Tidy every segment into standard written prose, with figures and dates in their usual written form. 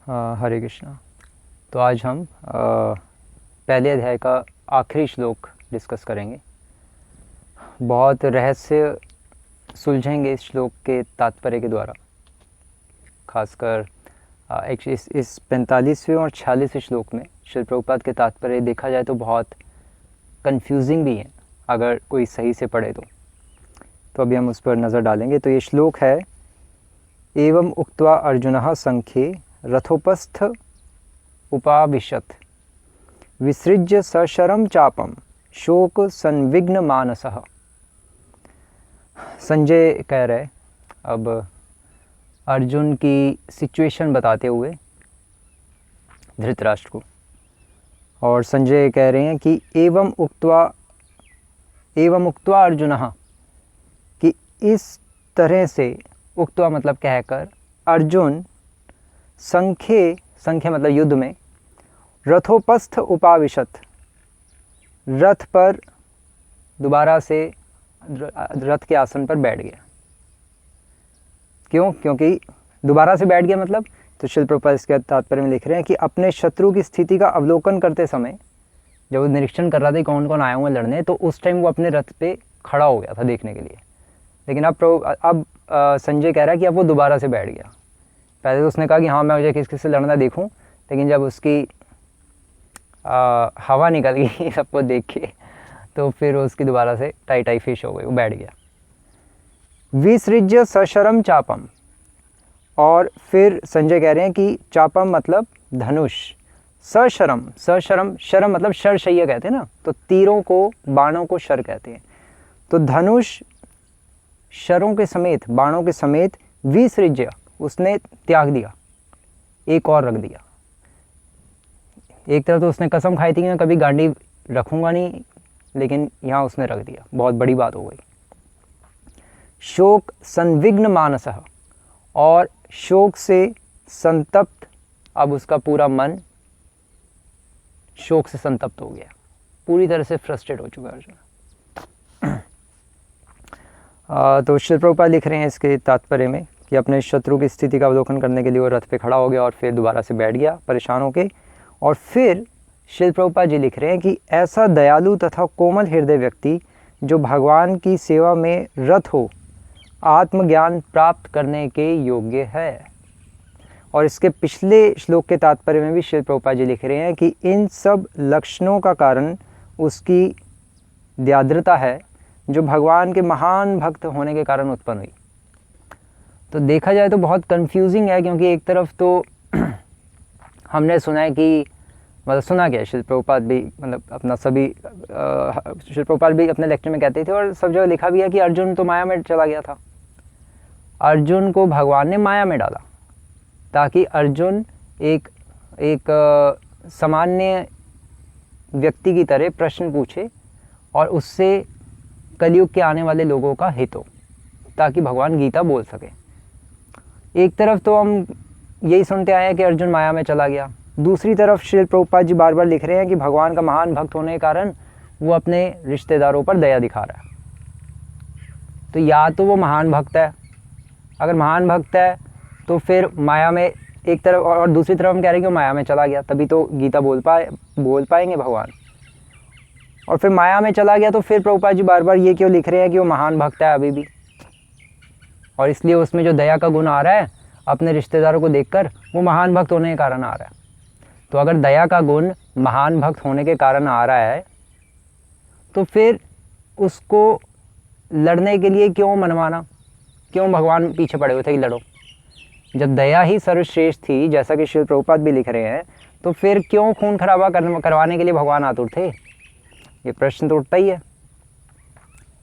हरे कृष्णा। तो आज हम पहले अध्याय का आखिरी श्लोक डिस्कस करेंगे। बहुत रहस्य सुलझेंगे इस श्लोक के तात्पर्य के द्वारा। खासकर इस 45वें और 46वें श्लोक में श्रील प्रभुपाद के तात्पर्य देखा जाए तो बहुत कंफ्यूजिंग भी हैं अगर कोई सही से पढ़े तो अभी हम उस पर नज़र डालेंगे। तो ये श्लोक है, एवं उक्त्वा अर्जुनः संख्ये रथोपस्थ उपाविशत् विसृज्य सशरम चापम शोक संविघ्न मानसः। संजय कह रहे अब अर्जुन की सिचुएशन बताते हुए धृतराष्ट्र को, और संजय कह रहे हैं कि एवं उक्त्वा अर्जुनः, कि इस तरह से, उक्त्वा मतलब कहकर, अर्जुन संख्ये मतलब युद्ध में, रथोपस्थ उपाविशत, रथ पर दोबारा से रथ के आसन पर बैठ गया। क्योंकि दोबारा से बैठ गया मतलब, तो श्रील प्रभुपाद इसके तात्पर्य में लिख रहे हैं कि अपने शत्रु की स्थिति का अवलोकन करते समय, जब वो निरीक्षण कर रहा था कौन कौन आया हुआ लड़ने, तो उस टाइम वो अपने रथ पे खड़ा हो गया था देखने के लिए। लेकिन अब संजय कह रहा है कि अब वो दोबारा से बैठ गया। पहले तो उसने कहा कि हाँ मैं मुझे किस से लड़ना देखूं, लेकिन जब उसकी हवा निकल गई सबको देख के, तो फिर उसकी दोबारा से टाई फिश हो गई, वो बैठ गया। विसृज्य सशरम चापम, और फिर संजय कह रहे हैं कि चापम मतलब धनुष, सशरम शरम मतलब शरशय्या कहते हैं ना, तो तीरों को, बाणों को शर कहते हैं। तो धनुष शरों के समेत, बाणों के समेत, विसृज्य उसने त्याग दिया, एक और रख दिया। एक तरफ तो उसने कसम खाई थी कि मैं कभी गांडी रखूंगा नहीं, लेकिन यहाँ उसने रख दिया, बहुत बड़ी बात हो गई। शोक संविघ्न मानसः, और शोक से संतप्त, अब उसका पूरा मन शोक से संतप्त हो गया, पूरी तरह से फ्रस्ट्रेट हो चुका अर्जुन। तो श्री प्रभुपाद लिख रहे हैं इसके तात्पर्य में कि अपने शत्रु की स्थिति का अवलोकन करने के लिए वो रथ पे खड़ा हो गया और फिर दोबारा से बैठ गया परेशान होके। और फिर श्री प्रभुपाद जी लिख रहे हैं कि ऐसा दयालु तथा कोमल हृदय व्यक्ति जो भगवान की सेवा में रत हो, आत्मज्ञान प्राप्त करने के योग्य है। और इसके पिछले श्लोक के तात्पर्य में भी श्री प्रभुपाद जी लिख रहे हैं कि इन सब लक्षणों का कारण उसकी दयाद्रता है, जो भगवान के महान भक्त होने के कारण उत्पन्न हुई। तो देखा जाए तो बहुत कंफ्यूजिंग है, क्योंकि एक तरफ तो हमने सुना है कि, मतलब सुना क्या, श्री प्रभुपाद भी, मतलब अपना सभी श्री प्रभुपाद भी अपने लेक्चर में कहते थे, और सब जगह लिखा भी है कि अर्जुन तो माया में चला गया था। अर्जुन को भगवान ने माया में डाला ताकि अर्जुन एक सामान्य व्यक्ति की तरह प्रश्न पूछे और उससे कलयुग के आने वाले लोगों का हित हो, ताकि भगवान गीता बोल सके। एक तरफ तो हम यही सुनते आए हैं कि अर्जुन माया में चला गया, दूसरी तरफ श्री प्रभुपाद जी बार बार लिख रहे हैं कि भगवान का महान भक्त होने के कारण वो अपने रिश्तेदारों पर दया दिखा रहा है। तो या तो वो महान भक्त है, अगर महान भक्त है तो फिर माया में एक तरफ, और दूसरी तरफ हम कह रहे हैं कि वो माया में चला गया, तभी तो गीता बोल पाएंगे भगवान। और फिर माया में चला गया तो फिर प्रभुपाद जी बार बार ये क्यों लिख रहे हैं कि वो महान भक्त है अभी भी, और इसलिए उसमें जो दया का गुण आ रहा है अपने रिश्तेदारों को देखकर, वो महान भक्त होने के कारण आ रहा है। तो अगर दया का गुण महान भक्त होने के कारण आ रहा है, तो फिर उसको लड़ने के लिए क्यों मनवाना, क्यों भगवान पीछे पड़े हुए थे कि लड़ो। जब दया ही सर्वश्रेष्ठ थी, जैसा कि श्री प्रभुपाद भी लिख रहे हैं, तो फिर क्यों खून खराबा करवाने के लिए भगवान आतुर थे। ये प्रश्न तो उठता ही है।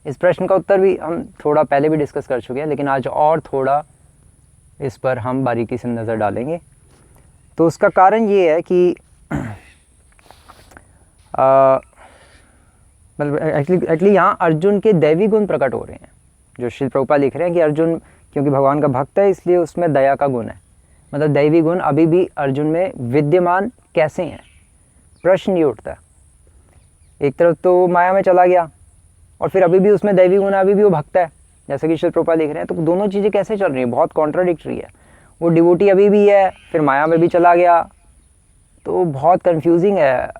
इस प्रश्न का उत्तर भी हम थोड़ा पहले भी डिस्कस कर चुके हैं, लेकिन आज और थोड़ा इस पर हम बारीकी से नज़र डालेंगे। तो उसका कारण ये है कि मतलब एक्चुअली यहाँ अर्जुन के दैवी गुण प्रकट हो रहे हैं, जो श्री प्रभुपाद लिख रहे हैं कि अर्जुन क्योंकि भगवान का भक्त है, इसलिए उसमें दया का गुण है। मतलब दैवी गुण अभी भी अर्जुन में विद्यमान कैसे हैं, प्रश्न ये उठता है। एक तरफ तो माया में चला गया और फिर अभी भी उसमें दैवी गुण, अभी भी वो भक्त है, जैसे कि श्री प्रभुपाद लिख रहे हैं। तो दोनों चीज़ें कैसे चल रही हैं, बहुत कॉन्ट्राडिक्टरी है। वो डिवोटी अभी भी है, फिर माया में भी चला गया। तो बहुत कंफ्यूजिंग है।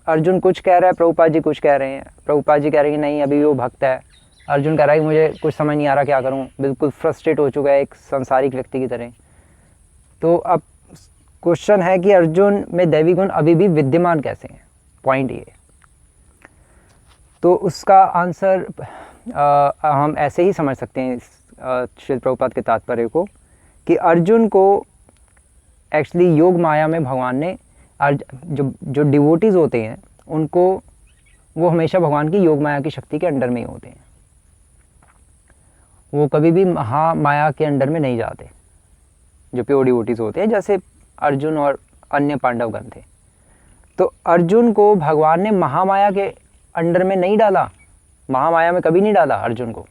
अर्जुन कुछ कह रहा है, प्रभुपाद जी कुछ कह रहे हैं। प्रभुपाद जी कह रहे हैं नहीं अभी भी वो भक्त है। अर्जुन कह रहा है कि मुझे कुछ समझ नहीं आ रहा क्या करूं, बिल्कुल फ्रस्ट्रेट हो चुका है एक सांसारिक व्यक्ति की तरह। तो अब क्वेश्चन है कि अर्जुन में दैवी गुण अभी भी विद्यमान कैसे हैं, पॉइंट ये। तो उसका आंसर हम ऐसे ही समझ सकते हैं श्रील प्रभुपाद के तात्पर्य को, कि अर्जुन को एक्चुअली योग माया में भगवान ने जो डिवोटीज़ होते हैं उनको, वो हमेशा भगवान की योग माया की शक्ति के अंडर में ही होते हैं। वो कभी भी महामाया के अंडर में नहीं जाते, जो प्योर डिवोटीज़ होते हैं, जैसे अर्जुन और अन्य पांडवगण थे। तो अर्जुन को भगवान ने महामाया के अंडर में नहीं डाला, महामाया में कभी नहीं डाला अर्जुन को।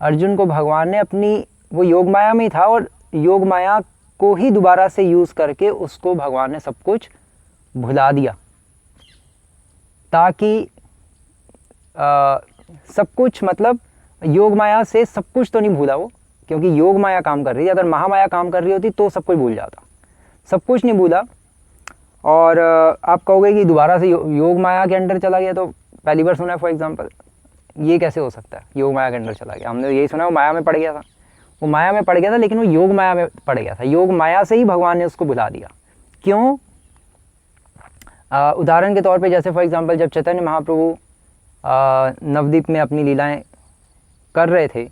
अर्जुन को भगवान ने अपनी, वो योग माया में ही था और योग माया को ही दोबारा से यूज़ करके उसको भगवान ने सब कुछ भुला दिया, ताकि सब कुछ, मतलब योग माया से सब कुछ तो नहीं भूला वो, क्योंकि योग माया काम कर रही है। अगर महामाया काम कर रही होती तो सब कुछ भूल जाता, सब कुछ नहीं भूला। और आप कहोगे कि दोबारा से योग माया के अंडर चला गया, तो पहली बार सुना है फॉर एग्जांपल, ये कैसे हो सकता है योग माया के अंडर चला गया। हमने यही सुना वो माया में पड़ गया था, वो माया में पड़ गया था, लेकिन वो योग माया में पड़ गया था। योग माया से ही भगवान ने उसको भुला दिया। क्यों? उदाहरण के तौर पे जैसे फॉर एग्जांपल जब चैतन्य महाप्रभु नवद्वीप में अपनी लीलाएं कर रहे थे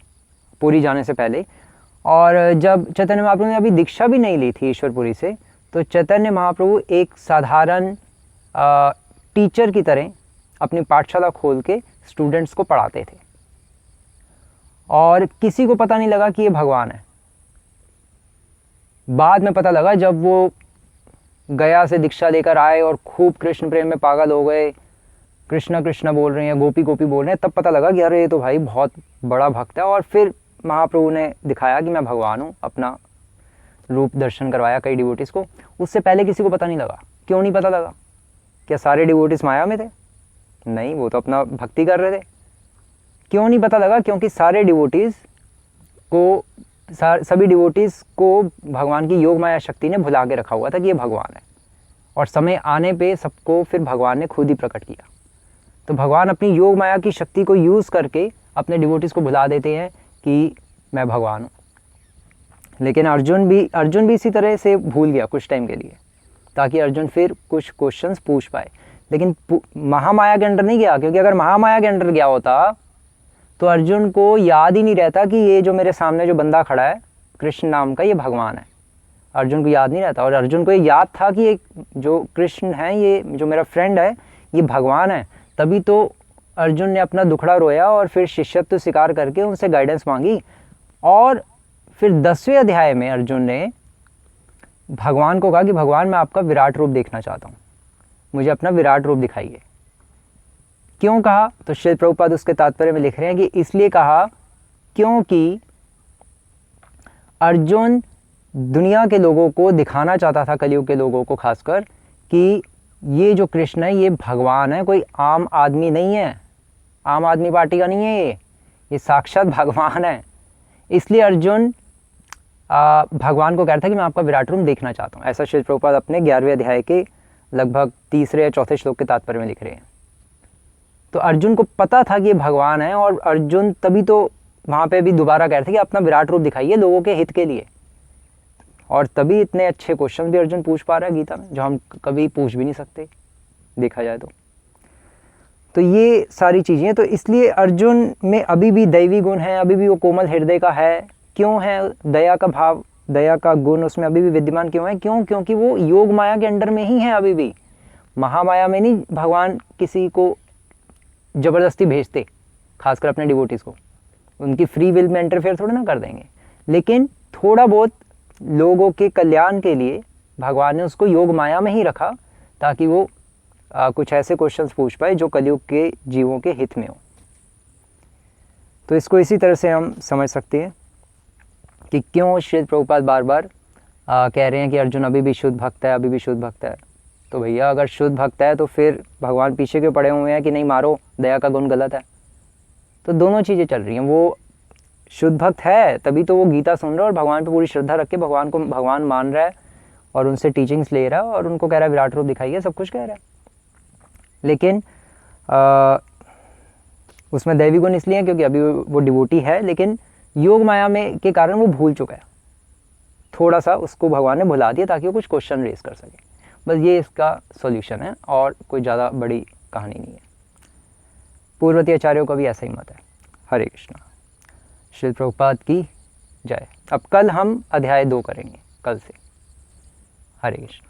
पुरी जाने से पहले, और जब चैतन्य महाप्रभु ने अभी दीक्षा भी नहीं ली थी ईश्वरपुरी से, तो चैतन्य महाप्रभु एक साधारण टीचर की तरह अपनी पाठशाला खोल के स्टूडेंट्स को पढ़ाते थे, और किसी को पता नहीं लगा कि ये भगवान है। बाद में पता लगा जब वो गया से दीक्षा लेकर आए और खूब कृष्ण प्रेम में पागल हो गए, कृष्णा कृष्णा बोल रहे हैं, गोपी गोपी बोल रहे हैं, तब पता लगा कि अरे ये तो भाई बहुत बड़ा भक्त है। और फिर महाप्रभु ने दिखाया कि मैं भगवान हूँ, अपना रूप दर्शन करवाया कई डिवोटीज़ को। उससे पहले किसी को पता नहीं लगा। क्यों नहीं पता लगा? क्या सारे डिवोटीज़ माया में थे? नहीं, वो तो अपना भक्ति कर रहे थे। क्यों नहीं पता लगा? क्योंकि सारे डिवोटीज़ को, सभी डिवोटीज़ को भगवान की योग माया शक्ति ने भुला के रखा हुआ था कि ये भगवान है, और समय आने पे सबको फिर भगवान ने खुद ही प्रकट किया। तो भगवान अपनी योग माया की शक्ति को यूज़ करके अपने डिवोटीज़ को भुला देते हैं कि मैं भगवान हूँ। लेकिन अर्जुन भी इसी तरह से भूल गया कुछ टाइम के लिए, ताकि अर्जुन फिर कुछ क्वेश्चंस पूछ पाए। लेकिन महामाया के अंडर नहीं गया, क्योंकि अगर महामाया के अंडर गया होता तो अर्जुन को याद ही नहीं रहता कि ये जो मेरे सामने जो बंदा खड़ा है कृष्ण नाम का, ये भगवान है। अर्जुन को याद नहीं रहता। और अर्जुन को ये याद था कि ये जो कृष्ण है, ये जो मेरा फ्रेंड है, ये भगवान है। तभी तो अर्जुन ने अपना दुखड़ा रोया और फिर शिष्यत्व स्वीकार करके उनसे गाइडेंस मांगी। और फिर 10वें अध्याय में अर्जुन ने भगवान को कहा कि भगवान मैं आपका विराट रूप देखना चाहता हूँ, मुझे अपना विराट रूप दिखाइए। क्यों कहा? तो श्री प्रभुपाद उसके तात्पर्य में लिख रहे हैं कि इसलिए कहा क्योंकि अर्जुन दुनिया के लोगों को दिखाना चाहता था, कलयुग के लोगों को खासकर, कि ये जो कृष्ण है ये भगवान है, कोई आम आदमी नहीं है, आम आदमी पार्टी का नहीं है, ये साक्षात भगवान है। इसलिए अर्जुन भगवान को कह रहा था कि मैं आपका विराट रूप देखना चाहता हूँ। ऐसा श्री प्रभुपाद अपने 11वें अध्याय के लगभग 3 या 4 श्लोक के तात्पर्य में लिख रहे हैं। तो अर्जुन को पता था कि ये भगवान है, और अर्जुन तभी तो वहाँ पे भी दोबारा कह रहे थे कि अपना विराट रूप दिखाइए लोगों के हित के लिए। और तभी इतने अच्छे क्वेश्चन भी अर्जुन पूछ पा रहा है गीता में, जो हम कभी पूछ भी नहीं सकते देखा जाए तो ये सारी चीज़ें। तो इसलिए अर्जुन में अभी भी दैवी गुण है, अभी भी वो कोमल हृदय का है। क्यों है? दया का भाव, दया का गुण उसमें अभी भी विद्यमान क्यों है? क्योंकि वो योग माया के अंडर में ही है अभी भी। महामाया में नहीं भगवान किसी को ज़बरदस्ती भेजते, खासकर अपने डिवोटीज़ को। उनकी फ्री विल में इंटरफेयर थोड़ा ना कर देंगे, लेकिन थोड़ा बहुत लोगों के कल्याण के लिए भगवान ने उसको योग माया में ही रखा, ताकि वो कुछ ऐसे क्वेश्चंस पूछ पाए जो कलयुग के जीवों के हित में हो। तो इसको इसी तरह से हम समझ सकते हैं कि क्यों श्री प्रभुपाद बार बार कह रहे हैं कि अर्जुन अभी भी शुद्ध भक्त है, अभी भी शुद्ध भक्त है। तो भैया अगर शुद्ध भक्त है तो फिर भगवान पीछे क्यों पड़े हुए हैं कि नहीं मारो, दया का गुण गलत है? तो दोनों चीज़ें चल रही हैं। वो शुद्ध भक्त है तभी तो वो गीता सुन रहा है और भगवान पे पूरी श्रद्धा रख के भगवान को भगवान मान रहा है और उनसे टीचिंग्स ले रहा है और उनको कह रहा है विराट रूप दिखाइए, सब कुछ कह रहा है। लेकिन उसमें दैवी गुण इसलिए हैं क्योंकि अभी वो डिवोटी है, लेकिन योग माया में के कारण वो भूल चुका है, थोड़ा सा उसको भगवान ने भुला दिया ताकि वो कुछ क्वेश्चन रेज कर सके। बस ये इसका सॉल्यूशन है और कोई ज़्यादा बड़ी कहानी नहीं है। पूर्ववर्ती आचार्यों का भी ऐसा ही मत है। हरे कृष्णा। श्रील प्रभुपाद की जय। अब कल हम अध्याय 2 करेंगे, कल से। हरे कृष्ण।